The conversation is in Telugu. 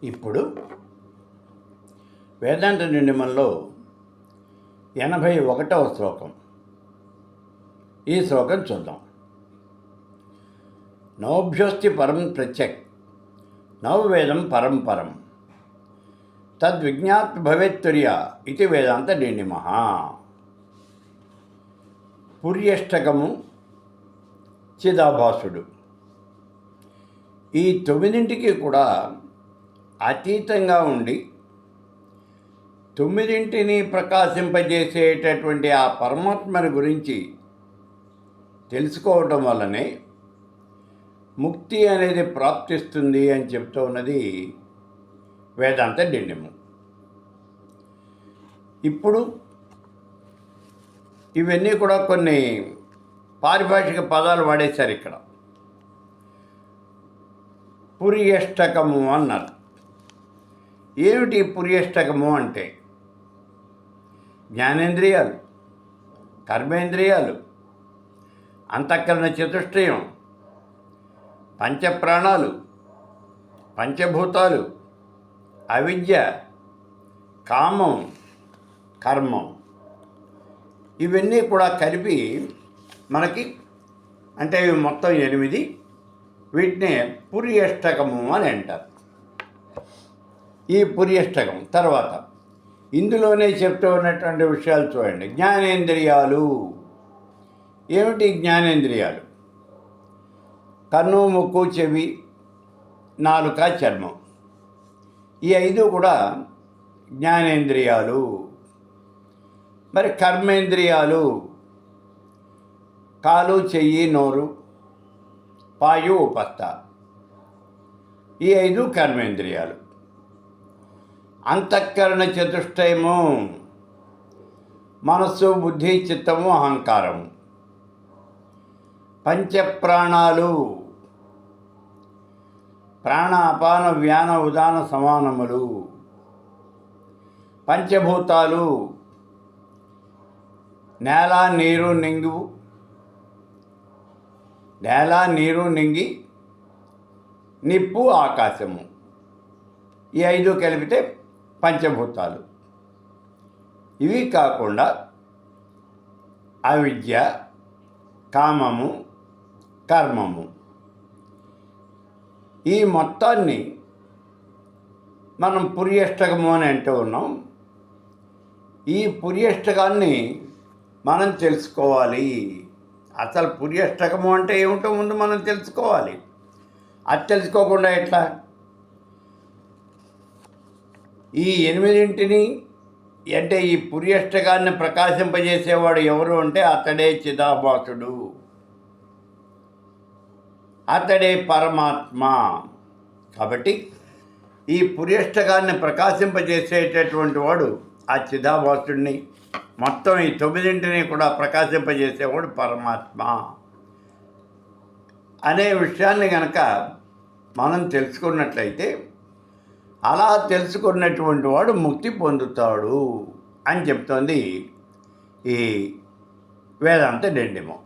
ఇప్పుడు వేదాంత నిండిమల్లో 81వ శ్లోకం. ఈ శ్లోకం చూద్దాం. నవభ్యోస్తి పరం ప్రత్యక్ నవవేదం పరం పరం తద్విజ్ఞాత్ భవేత్తుర్య ఇది వేదాంత నిండిమ. పుర్యష్టకము, చిదాభాసుడు, ఈ తొమ్మిదింటికి కూడా అతీతంగా ఉండి తొమ్మిదింటిని ప్రకాశింపజేసేటటువంటి ఆ పరమాత్మని గురించి తెలుసుకోవటం వల్లనే ముక్తి అనేది ప్రాప్తిస్తుంది అని చెప్తూ ఉన్నది వేదాంత డిండిము. ఇప్పుడు ఇవన్నీ కూడా కొన్ని పారిభాషిక పదాలు వాడేశారు ఇక్కడ. పుర్యష్టకము అన్నారు. ఏమిటి పుర్యష్టకము అంటే? జ్ఞానేంద్రియాలు, కర్మేంద్రియాలు, అంతఃకరణ చతుష్టయం, పంచప్రాణాలు, పంచభూతాలు, అవిద్య, కామం, కర్మం, ఇవన్నీ కూడా కలిపి మనకి అంటే ఇవి మొత్తం 8. వీటినే పుర్యష్టకము అని అంటారు. ఈ పుర్యష్టకం తర్వాత ఇందులోనే చెప్తూ ఉన్నటువంటి విషయాలు చూడండి. జ్ఞానేంద్రియాలు ఏమిటి? జ్ఞానేంద్రియాలు కన్ను, ముక్కు, చెవి, నాలుక, చర్మం, ఈ 5 కూడా జ్ఞానేంద్రియాలు. మరి కర్మేంద్రియాలు కాలు, చెయ్యి, నోరు, పాయు, ఉపస్థ, ఈ 5 కర్మేంద్రియాలు. అంతఃకరణ చతుష్టయము మనస్సు, బుద్ధి, చిత్తము, అహంకారము. పంచప్రాణాలు ప్రాణ, అపాన, వ్యాన, ఉదాన, సమానములు. పంచభూతాలు నేల, నీరు, నింగు, నేల, నీరు, నింగి, నిప్పు, ఆకాశము, ఈ 5 కలిపితే పంచభూతాలు. ఇవి కాకుండా అవిద్య, కామము, కర్మము, ఈ మొత్తాన్ని మనం పుర్యష్టకము అని అంటూ ఉన్నాం. ఈ పుర్యష్టకాన్ని మనం తెలుసుకోవాలి. అసలు పుర్యష్టకము అంటే ఏమిటో ముందు మనం తెలుసుకోవాలి. అది తెలుసుకోకుండా ఎట్లా? ఈ 8 అంటే ఈ పుర్యష్టకాన్ని ప్రకాశింపజేసేవాడు ఎవరు అంటే అతడే చిదాభాసుడు, అతడే పరమాత్మ. కాబట్టి ఈ పుర్యష్టకాన్ని ప్రకాశింపజేసేటటువంటి వాడు ఆ చిదాభాసుడిని, మొత్తం ఈ 9 కూడా ప్రకాశింపజేసేవాడు పరమాత్మ అనే విషయాన్ని కనుక మనం తెలుసుకున్నట్లయితే అలా తెలుసుకున్నటువంటి వాడు ముక్తి పొందుతాడు అని చెప్తోంది ఈ వేదాంత డిండిము.